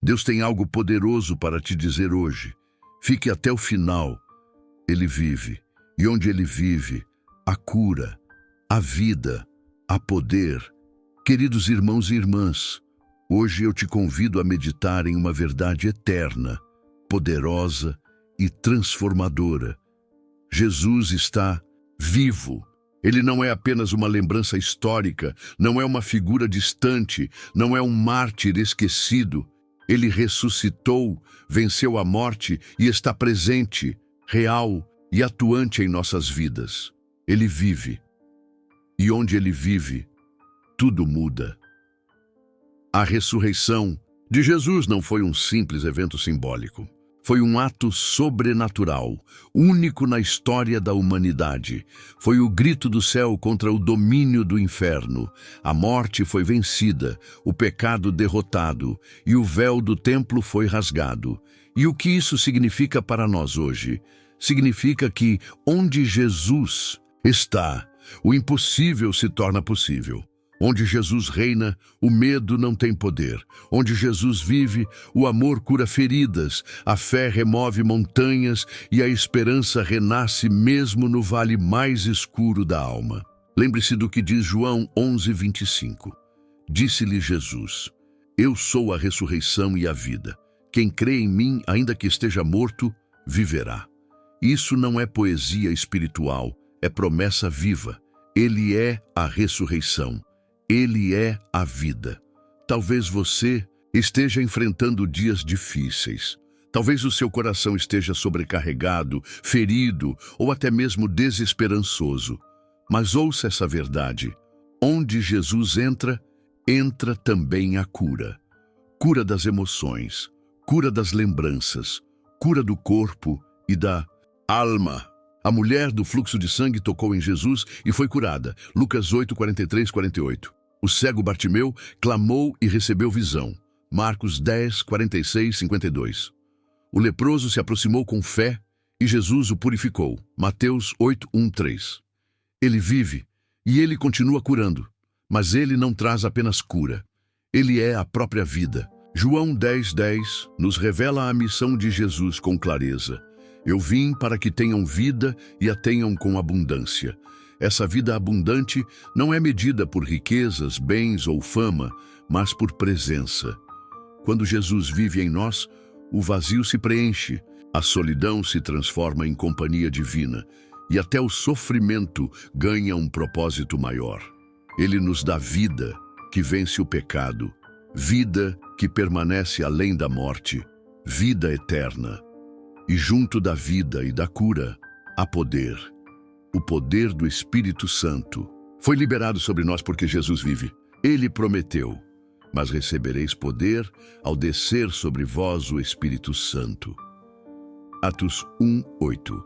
Deus tem algo poderoso para te dizer hoje. Fique até o final. Ele vive. E onde ele vive, há cura, há vida, há poder. Queridos irmãos e irmãs, hoje eu te convido a meditar em uma verdade eterna, poderosa e transformadora. Jesus está vivo. Ele não é apenas uma lembrança histórica, não é uma figura distante, não é um mártir esquecido. Ele ressuscitou, venceu a morte e está presente, real e atuante em nossas vidas. Ele vive. E onde ele vive, tudo muda. A ressurreição de Jesus não foi um simples evento simbólico. Foi um ato sobrenatural, único na história da humanidade. Foi o grito do céu contra o domínio do inferno. A morte foi vencida, o pecado derrotado e o véu do templo foi rasgado. E o que isso significa para nós hoje? Significa que onde Jesus está, o impossível se torna possível. Onde Jesus reina, o medo não tem poder. Onde Jesus vive, o amor cura feridas, a fé remove montanhas e a esperança renasce mesmo no vale mais escuro da alma. Lembre-se do que diz João 11:25. Disse-lhe Jesus: Eu sou a ressurreição e a vida. Quem crê em mim, ainda que esteja morto, viverá. Isso não é poesia espiritual, é promessa viva. Ele é a ressurreição. Ele é a vida. Talvez você esteja enfrentando dias difíceis. Talvez o seu coração esteja sobrecarregado, ferido ou até mesmo desesperançoso. Mas ouça essa verdade. Onde Jesus entra, entra também a cura. Cura das emoções, cura das lembranças, cura do corpo e da alma. A mulher do fluxo de sangue tocou em Jesus e foi curada. Lucas 8:43-48. O cego Bartimeu clamou e recebeu visão. Marcos 10:46-52. O leproso se aproximou com fé e Jesus o purificou. Mateus 8:1-3. Ele vive e ele continua curando, mas ele não traz apenas cura. Ele é a própria vida. João 10:10 nos revela a missão de Jesus com clareza. Eu vim para que tenham vida e a tenham com abundância. Essa vida abundante não é medida por riquezas, bens ou fama, mas por presença. Quando Jesus vive em nós, o vazio se preenche, a solidão se transforma em companhia divina e até o sofrimento ganha um propósito maior. Ele nos dá vida que vence o pecado, vida que permanece além da morte, vida eterna. E junto da vida e da cura, há poder. O poder do Espírito Santo foi liberado sobre nós porque Jesus vive. Ele prometeu, mas recebereis poder ao descer sobre vós o Espírito Santo. Atos 1:8.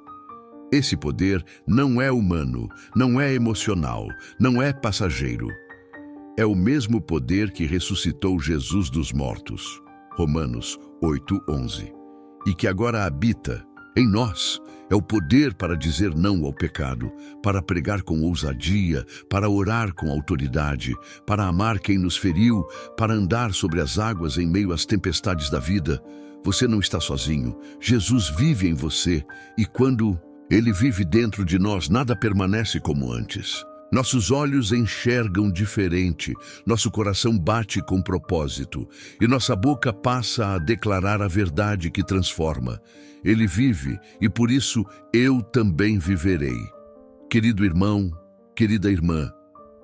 Esse poder não é humano, não é emocional, não é passageiro. É o mesmo poder que ressuscitou Jesus dos mortos. Romanos 8:11. E que agora habita em nós. É o poder para dizer não ao pecado, para pregar com ousadia, para orar com autoridade, para amar quem nos feriu, para andar sobre as águas em meio às tempestades da vida. Você não está sozinho. Jesus vive em você e quando Ele vive dentro de nós, nada permanece como antes. Nossos olhos enxergam diferente, nosso coração bate com propósito e nossa boca passa a declarar a verdade que transforma. Ele vive e por isso eu também viverei. Querido irmão, querida irmã,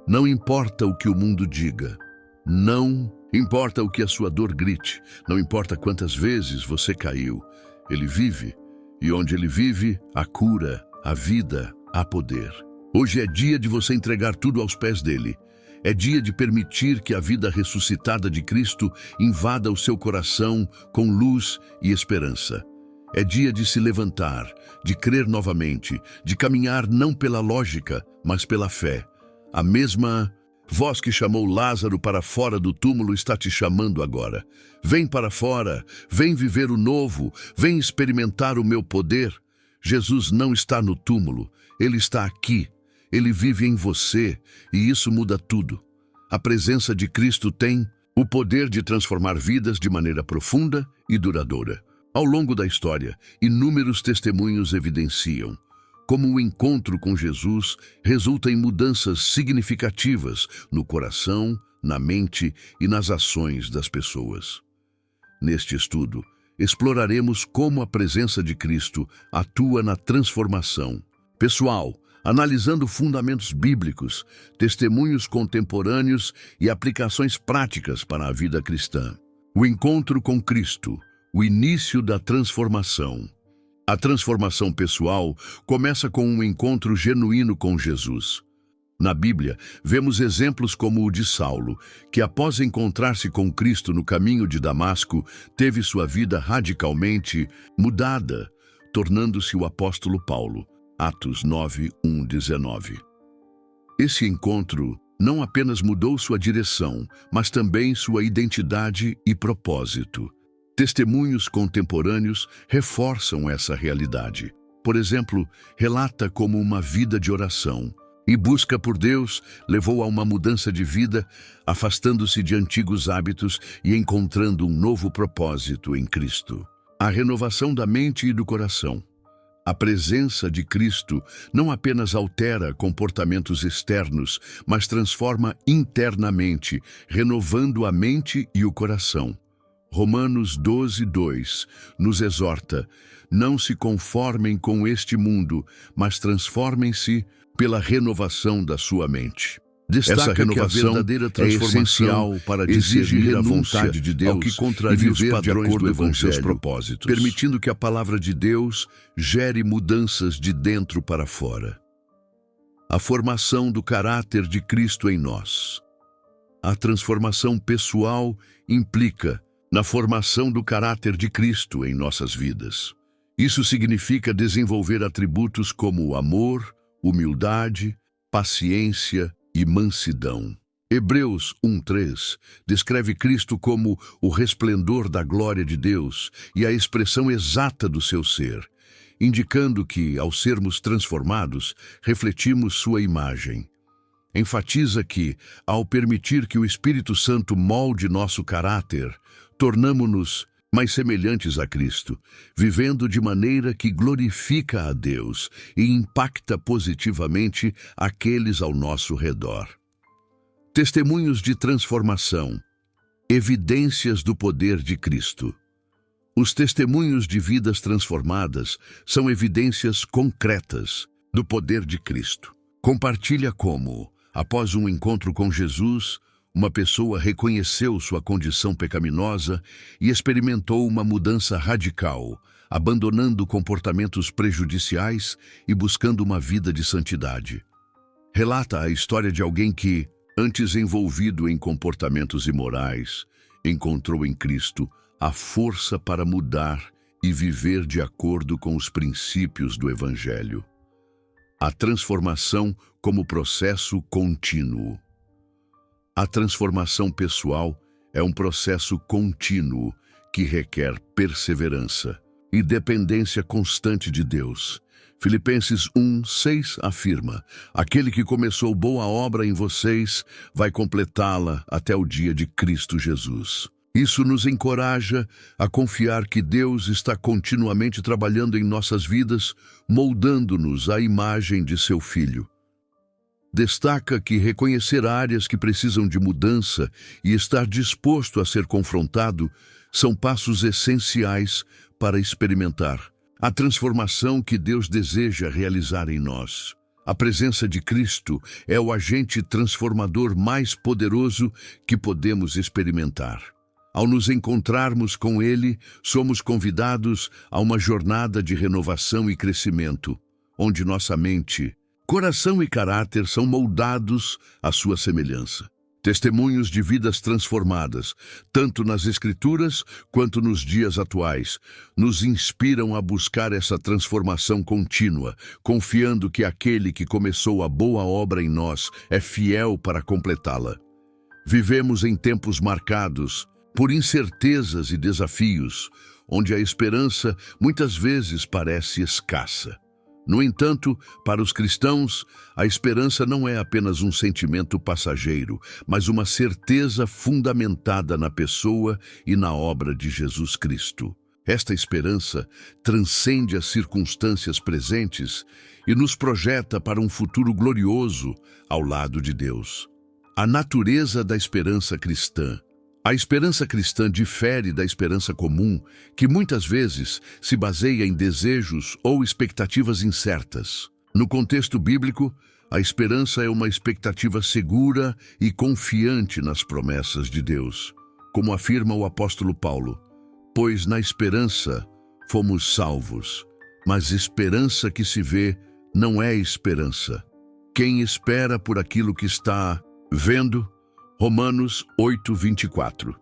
não importa o que o mundo diga, não importa o que a sua dor grite, não importa quantas vezes você caiu, Ele vive e onde Ele vive, há cura, há vida, há poder. Hoje é dia de você entregar tudo aos pés dele. É dia de permitir que a vida ressuscitada de Cristo invada o seu coração com luz e esperança. É dia de se levantar, de crer novamente, de caminhar não pela lógica, mas pela fé. A mesma voz que chamou Lázaro para fora do túmulo está te chamando agora. Vem para fora, vem viver o novo, vem experimentar o meu poder. Jesus não está no túmulo, ele está aqui. Ele vive em você e isso muda tudo. A presença de Cristo tem O poder de transformar vidas de maneira profunda e duradoura. Ao longo da história, inúmeros testemunhos evidenciam como o encontro com Jesus resulta em mudanças significativas no coração, na mente e nas ações das pessoas. Neste estudo, exploraremos como a presença de Cristo atua na transformação pessoal, analisando fundamentos bíblicos, testemunhos contemporâneos e aplicações práticas para a vida cristã. O encontro com Cristo, o início da transformação. A transformação pessoal começa com um encontro genuíno com Jesus. Na Bíblia, vemos exemplos como o de Saulo, que após encontrar-se com Cristo no caminho de Damasco, teve sua vida radicalmente mudada, tornando-se o apóstolo Paulo. Atos 9:1-19. Esse encontro não apenas mudou sua direção, mas também sua identidade e propósito. Testemunhos contemporâneos reforçam essa realidade. Por exemplo, relata como uma vida de oração e busca por Deus levou a uma mudança de vida, afastando-se de antigos hábitos e encontrando um novo propósito em Cristo. A renovação da mente e do coração. A presença de Cristo não apenas altera comportamentos externos, mas transforma internamente, renovando a mente e o coração. Romanos 12:2 nos exorta: não se conformem com este mundo, mas transformem-se pela renovação da sua mente. Essa renovação é essencial para discernir a vontade de Deus ao que contraria os padrões do Evangelho, propósitos, permitindo que a palavra de Deus gere mudanças de dentro para fora. A formação do caráter de Cristo em nós. A transformação pessoal implica na formação do caráter de Cristo em nossas vidas. Isso significa desenvolver atributos como amor, humildade, paciência e mansidão. Hebreus 1:3 descreve Cristo como o resplendor da glória de Deus e a expressão exata do seu ser, indicando que, ao sermos transformados, refletimos sua imagem. Enfatiza que, ao permitir que o Espírito Santo molde nosso caráter, tornamo-nos mais semelhantes a Cristo, vivendo de maneira que glorifica a Deus e impacta positivamente aqueles ao nosso redor. Testemunhos de transformação. Evidências do poder de Cristo. Os testemunhos de vidas transformadas são evidências concretas do poder de Cristo. Compartilha como, após um encontro com Jesus, uma pessoa reconheceu sua condição pecaminosa e experimentou uma mudança radical, abandonando comportamentos prejudiciais e buscando uma vida de santidade. Relata a história de alguém que, antes envolvido em comportamentos imorais, encontrou em Cristo a força para mudar e viver de acordo com os princípios do Evangelho. A transformação como processo contínuo. A transformação pessoal é um processo contínuo que requer perseverança e dependência constante de Deus. Filipenses 1:6 afirma: aquele que começou boa obra em vocês vai completá-la até o dia de Cristo Jesus. Isso nos encoraja a confiar que Deus está continuamente trabalhando em nossas vidas, moldando-nos à imagem de seu Filho. Destaca que reconhecer áreas que precisam de mudança e estar disposto a ser confrontado são passos essenciais para experimentar a transformação que Deus deseja realizar em nós. A presença de Cristo é o agente transformador mais poderoso que podemos experimentar. Ao nos encontrarmos com Ele, somos convidados a uma jornada de renovação e crescimento, onde nossa mente, coração e caráter são moldados à sua semelhança. Testemunhos de vidas transformadas, tanto nas Escrituras quanto nos dias atuais, nos inspiram a buscar essa transformação contínua, confiando que aquele que começou a boa obra em nós é fiel para completá-la. Vivemos em tempos marcados por incertezas e desafios, onde a esperança muitas vezes parece escassa. No entanto, para os cristãos, a esperança não é apenas um sentimento passageiro, mas uma certeza fundamentada na pessoa e na obra de Jesus Cristo. Esta esperança transcende as circunstâncias presentes e nos projeta para um futuro glorioso ao lado de Deus. A natureza da esperança cristã. A esperança cristã difere da esperança comum, que muitas vezes se baseia em desejos ou expectativas incertas. No contexto bíblico, a esperança é uma expectativa segura e confiante nas promessas de Deus, como afirma o apóstolo Paulo. Pois na esperança fomos salvos, mas esperança que se vê não é esperança. Quem espera por aquilo que está vendo? Romanos 8:24.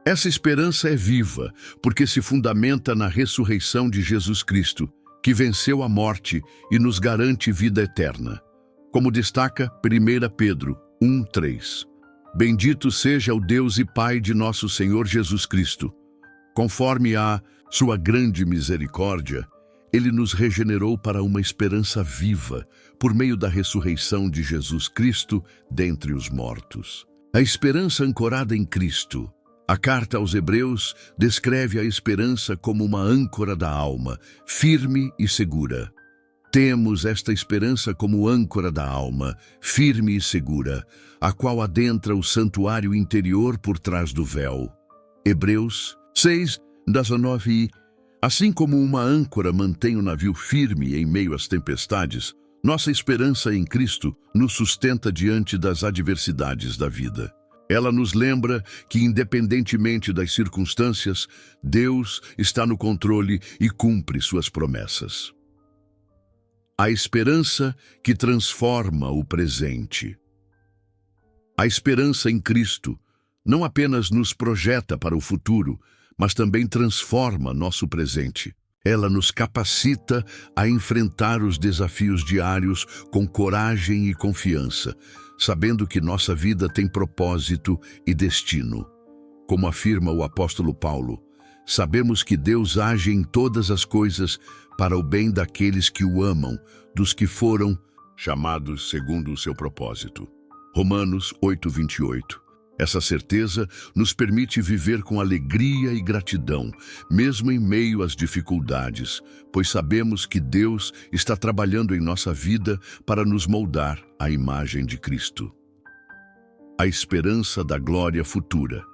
Essa esperança é viva, porque se fundamenta na ressurreição de Jesus Cristo, que venceu a morte e nos garante vida eterna. Como destaca 1 Pedro 1:3. Bendito seja o Deus e Pai de nosso Senhor Jesus Cristo. Conforme a sua grande misericórdia, Ele nos regenerou para uma esperança viva, por meio da ressurreição de Jesus Cristo dentre os mortos. A esperança ancorada em Cristo. A carta aos Hebreus descreve a esperança como uma âncora da alma, firme e segura. Temos esta esperança como âncora da alma, firme e segura, a qual adentra o santuário interior por trás do véu. Hebreus 6:19. Assim como uma âncora mantém o navio firme em meio às tempestades, nossa esperança em Cristo nos sustenta diante das adversidades da vida. Ela nos lembra que, independentemente das circunstâncias, Deus está no controle e cumpre suas promessas. A esperança que transforma o presente. A esperança em Cristo não apenas nos projeta para o futuro, mas também transforma nosso presente. Ela nos capacita a enfrentar os desafios diários com coragem e confiança, sabendo que nossa vida tem propósito e destino. Como afirma o apóstolo Paulo, sabemos que Deus age em todas as coisas para o bem daqueles que o amam, dos que foram chamados segundo o seu propósito. Romanos 8:28. Essa certeza nos permite viver com alegria e gratidão, mesmo em meio às dificuldades, pois sabemos que Deus está trabalhando em nossa vida para nos moldar à imagem de Cristo. A esperança da glória futura.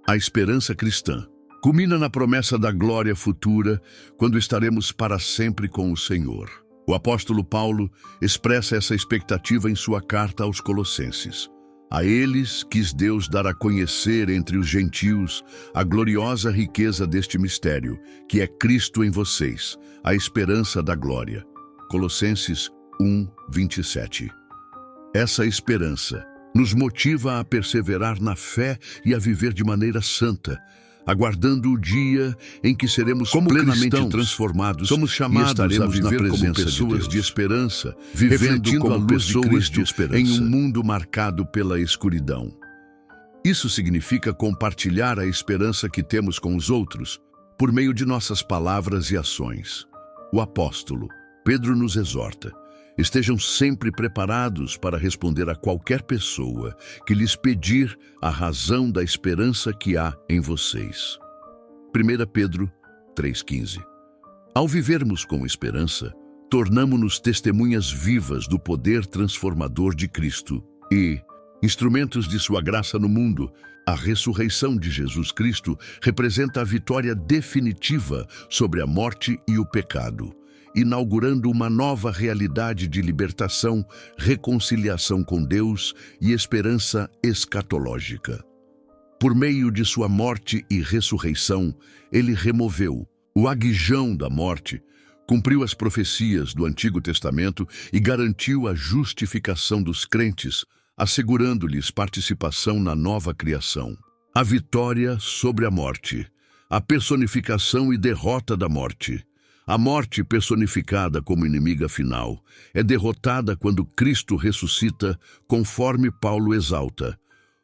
A esperança cristã culmina na promessa da glória futura, quando estaremos para sempre com o Senhor. O apóstolo Paulo expressa essa expectativa em sua carta aos Colossenses. A eles quis Deus dar a conhecer entre os gentios a gloriosa riqueza deste mistério, que é Cristo em vocês, a esperança da glória. Colossenses 1:27. Essa esperança nos motiva a perseverar na fé e a viver de maneira santa, aguardando o dia em que seremos plenamente transformados. Somos chamados a viver como pessoas de esperança, vivendo como pessoas de esperança em um mundo marcado pela escuridão. Isso significa compartilhar a esperança que temos com os outros por meio de nossas palavras e ações. O apóstolo Pedro nos exorta: estejam sempre preparados para responder a qualquer pessoa que lhes pedir a razão da esperança que há em vocês. 1 Pedro 3,15. Ao vivermos com esperança, tornamo-nos testemunhas vivas do poder transformador de Cristo e instrumentos de sua graça no mundo. A ressurreição de Jesus Cristo representa a vitória definitiva sobre a morte e o pecado, inaugurando uma nova realidade de libertação, reconciliação com Deus e esperança escatológica. Por meio de sua morte e ressurreição, ele removeu o aguijão da morte, cumpriu as profecias do Antigo Testamento e garantiu a justificação dos crentes, assegurando-lhes participação na nova criação. A vitória sobre a morte, a personificação e derrota da morte. A morte, personificada como inimiga final, é derrotada quando Cristo ressuscita, conforme Paulo exalta.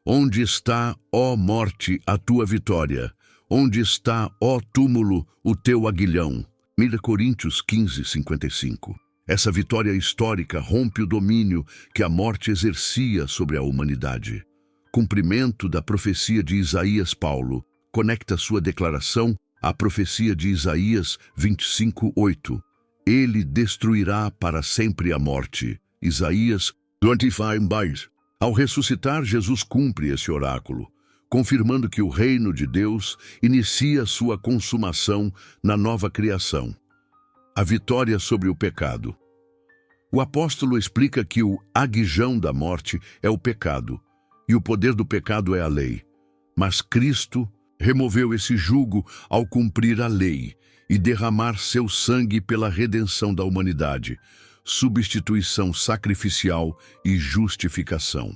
Onde está, ó morte, a tua vitória? Onde está, ó túmulo, o teu aguilhão? 1 Coríntios 15:55. Essa vitória histórica rompe o domínio que a morte exercia sobre a humanidade. Cumprimento da profecia de Isaías. Paulo conecta sua declaração à profecia de Isaías 25:8. Ele destruirá para sempre a morte. Isaías 25:10. Ao ressuscitar, Jesus cumpre esse oráculo, confirmando que o reino de Deus inicia sua consumação na nova criação. A vitória sobre o pecado. O apóstolo explica que o aguijão da morte é o pecado, e o poder do pecado é a lei. Mas Cristo removeu esse jugo ao cumprir a lei e derramar seu sangue pela redenção da humanidade, substituição sacrificial e justificação.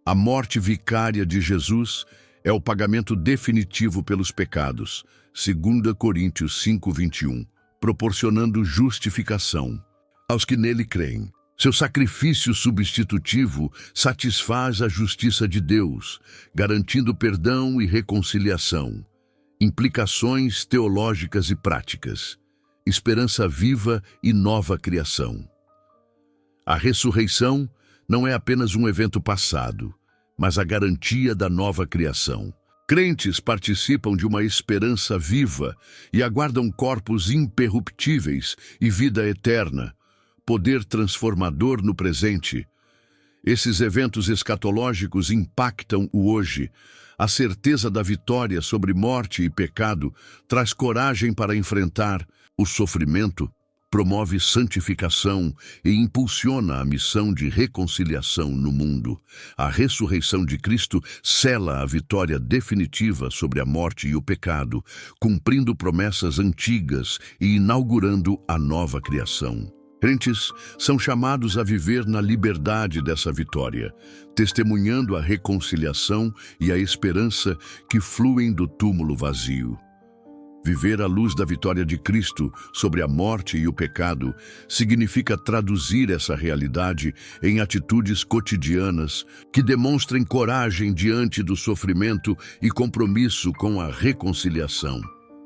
A morte vicária de Jesus é o pagamento definitivo pelos pecados, 2 Coríntios 5:21, proporcionando justificação aos que nele creem. Seu sacrifício substitutivo satisfaz a justiça de Deus, garantindo perdão e reconciliação. Implicações teológicas e práticas. Esperança viva e nova criação. A ressurreição não é apenas um evento passado, mas a garantia da nova criação. Crentes participam de uma esperança viva e aguardam corpos imperruptíveis e vida eterna, poder transformador no presente. Esses eventos escatológicos impactam o hoje. A certeza da vitória sobre morte e pecado traz coragem para enfrentar o sofrimento, promove santificação e impulsiona a missão de reconciliação no mundo. A ressurreição de Cristo sela a vitória definitiva sobre a morte e o pecado, cumprindo promessas antigas e inaugurando a nova criação. Crentes são chamados a viver na liberdade dessa vitória, testemunhando a reconciliação e a esperança que fluem do túmulo vazio. Viver à luz da vitória de Cristo sobre a morte e o pecado significa traduzir essa realidade em atitudes cotidianas que demonstrem coragem diante do sofrimento e compromisso com a reconciliação.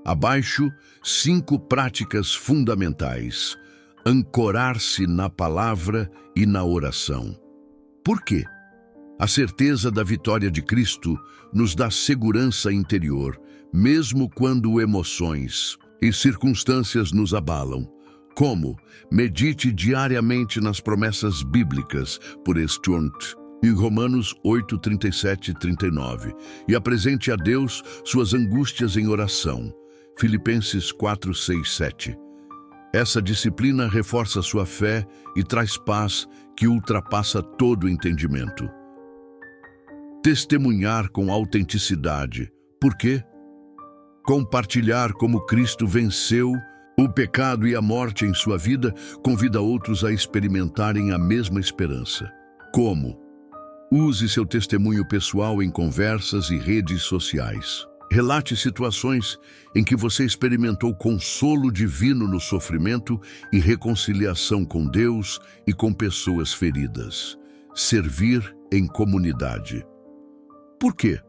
Abaixo, 5 práticas fundamentais. Ancorar-se na palavra e na oração. Por quê? A certeza da vitória de Cristo nos dá segurança interior, mesmo quando emoções e circunstâncias nos abalam. Como? Medite diariamente nas promessas bíblicas por Stuart em Romanos 8:37-39 e apresente a Deus suas angústias em oração. Filipenses 4:6-7. Essa disciplina reforça sua fé e traz paz que ultrapassa todo entendimento. Testemunhar com autenticidade. Por quê? Compartilhar como Cristo venceu o pecado e a morte em sua vida convida outros a experimentarem a mesma esperança. Como? Use seu testemunho pessoal em conversas e redes sociais. Relate situações em que você experimentou consolo divino no sofrimento e reconciliação com Deus e com pessoas feridas. Servir em comunidade. Por quê?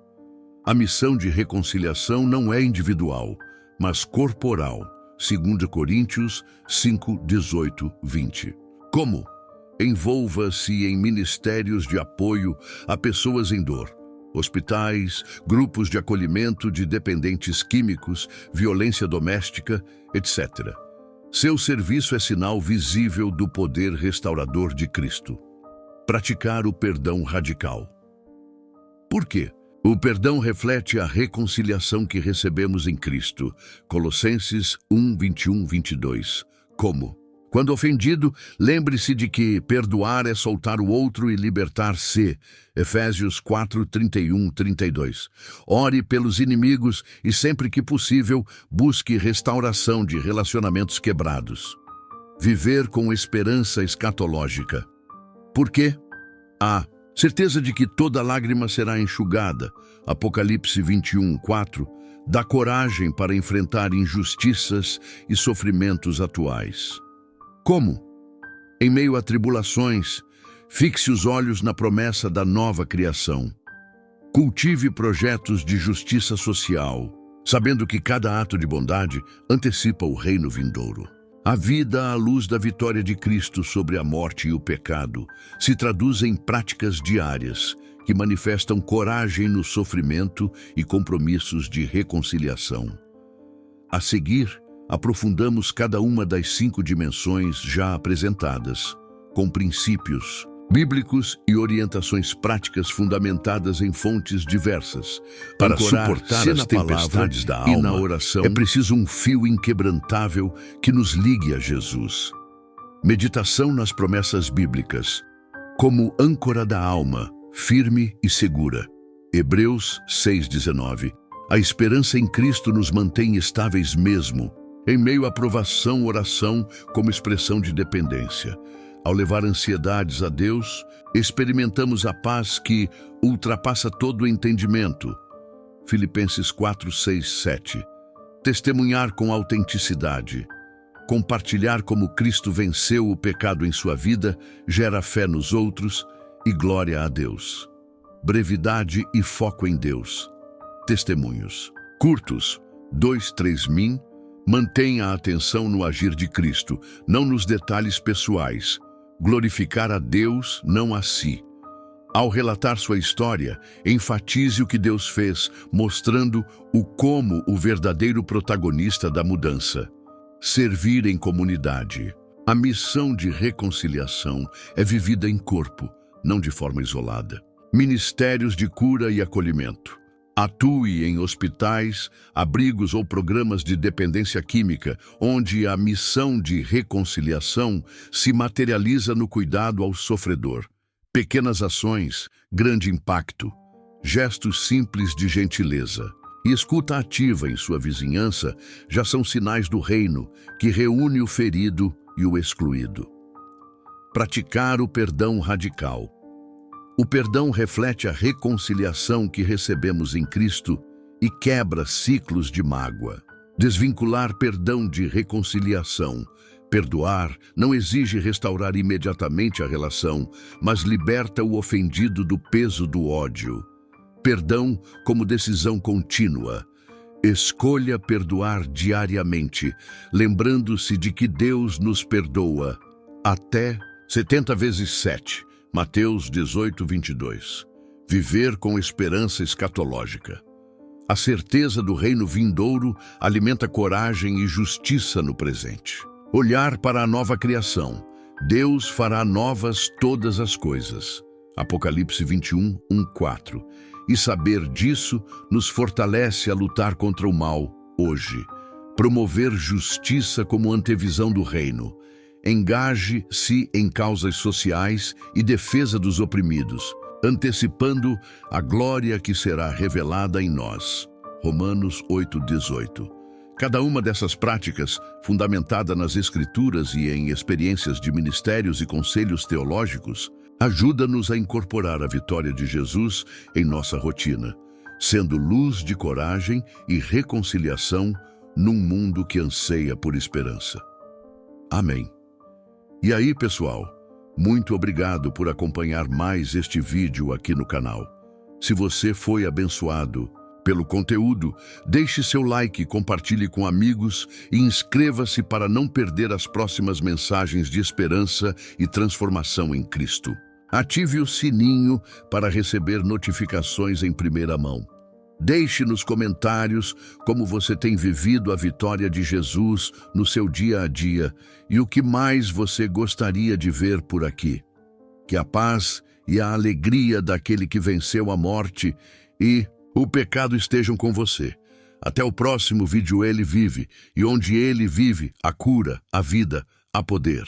A missão de reconciliação não é individual, mas corporal. 2 Coríntios 5:18-20. Como? Envolva-se em ministérios de apoio a pessoas em dor. Hospitais, grupos de acolhimento de dependentes químicos, violência doméstica, etc. Seu serviço é sinal visível do poder restaurador de Cristo. Praticar o perdão radical. Por quê? O perdão reflete a reconciliação que recebemos em Cristo. Colossenses 1:21-22. Como? Quando ofendido, lembre-se de que perdoar é soltar o outro e libertar-se. Efésios 4:31-32. Ore pelos inimigos e, sempre que possível, busque restauração de relacionamentos quebrados. Viver com esperança escatológica. Por quê? A certeza de que toda lágrima será enxugada. Apocalipse 21:4. Dá coragem para enfrentar injustiças e sofrimentos atuais. Como? Em meio a tribulações, fixe os olhos na promessa da nova criação. Cultive projetos de justiça social. sabendo que cada ato de bondade antecipa o reino vindouro. A vida à luz da vitória de Cristo sobre a morte e o pecado se traduz em práticas diárias que manifestam coragem no sofrimento e compromissos de reconciliação. A seguir, aprofundamos cada uma das 5 dimensões já apresentadas, com princípios bíblicos e orientações práticas fundamentadas em fontes diversas. Para suportar as tempestades da alma, e na oração, é preciso um fio inquebrantável que nos ligue a Jesus. Meditação nas promessas bíblicas, como âncora da alma, firme e segura. Hebreus 6:19. A esperança em Cristo nos mantém estáveis mesmo em meio à provação, oração como expressão de dependência. Ao levar ansiedades a Deus, experimentamos a paz que ultrapassa todo o entendimento. Filipenses 4, 6, 7. Testemunhar com autenticidade. Compartilhar como Cristo venceu o pecado em sua vida gera fé nos outros e glória a Deus. Brevidade e foco em Deus. Testemunhos curtos, 2, 3 min. Mantenha a atenção no agir de Cristo, não nos detalhes pessoais. Glorificar a Deus, não a si. Ao relatar sua história, enfatize o que Deus fez, mostrando o como o verdadeiro protagonista da mudança. Servir em comunidade. A missão de reconciliação é vivida em corpo, não de forma isolada. Ministérios de cura e acolhimento. Atue em hospitais, abrigos ou programas de dependência química, onde a missão de reconciliação se materializa no cuidado ao sofredor. Pequenas ações, grande impacto. Gestos simples de gentileza e escuta ativa em sua vizinhança já são sinais do reino que reúne o ferido e o excluído. Praticar o perdão radical. O perdão reflete a reconciliação que recebemos em Cristo e quebra ciclos de mágoa. Desvincular perdão de reconciliação. Perdoar não exige restaurar imediatamente a relação, mas liberta o ofendido do peso do ódio. Perdão como decisão contínua. Escolha perdoar diariamente, lembrando-se de que Deus nos perdoa até 70 vezes 7. Mateus 18, 22. Viver com esperança escatológica. A certeza do reino vindouro alimenta coragem e justiça no presente. Olhar para a nova criação. Deus fará novas todas as coisas. Apocalipse 21, 1, 4. E saber disso nos fortalece a lutar contra o mal, hoje. Promover justiça como antevisão do reino. Engaje-se em causas sociais e defesa dos oprimidos, antecipando a glória que será revelada em nós. Romanos 8:18. Cada uma dessas práticas, fundamentada nas Escrituras e em experiências de ministérios e conselhos teológicos, ajuda-nos a incorporar a vitória de Jesus em nossa rotina, sendo luz de coragem e reconciliação num mundo que anseia por esperança. Amém. E aí, pessoal, muito obrigado por acompanhar mais este vídeo aqui no canal. Se você foi abençoado pelo conteúdo, deixe seu like, compartilhe com amigos e inscreva-se para não perder as próximas mensagens de esperança e transformação em Cristo. Ative o sininho para receber notificações em primeira mão. Deixe nos comentários como você tem vivido a vitória de Jesus no seu dia a dia e o que mais você gostaria de ver por aqui. Que a paz e a alegria daquele que venceu a morte e o pecado estejam com você. Até o próximo vídeo. Ele vive, e onde ele vive, a cura, a vida, a poder.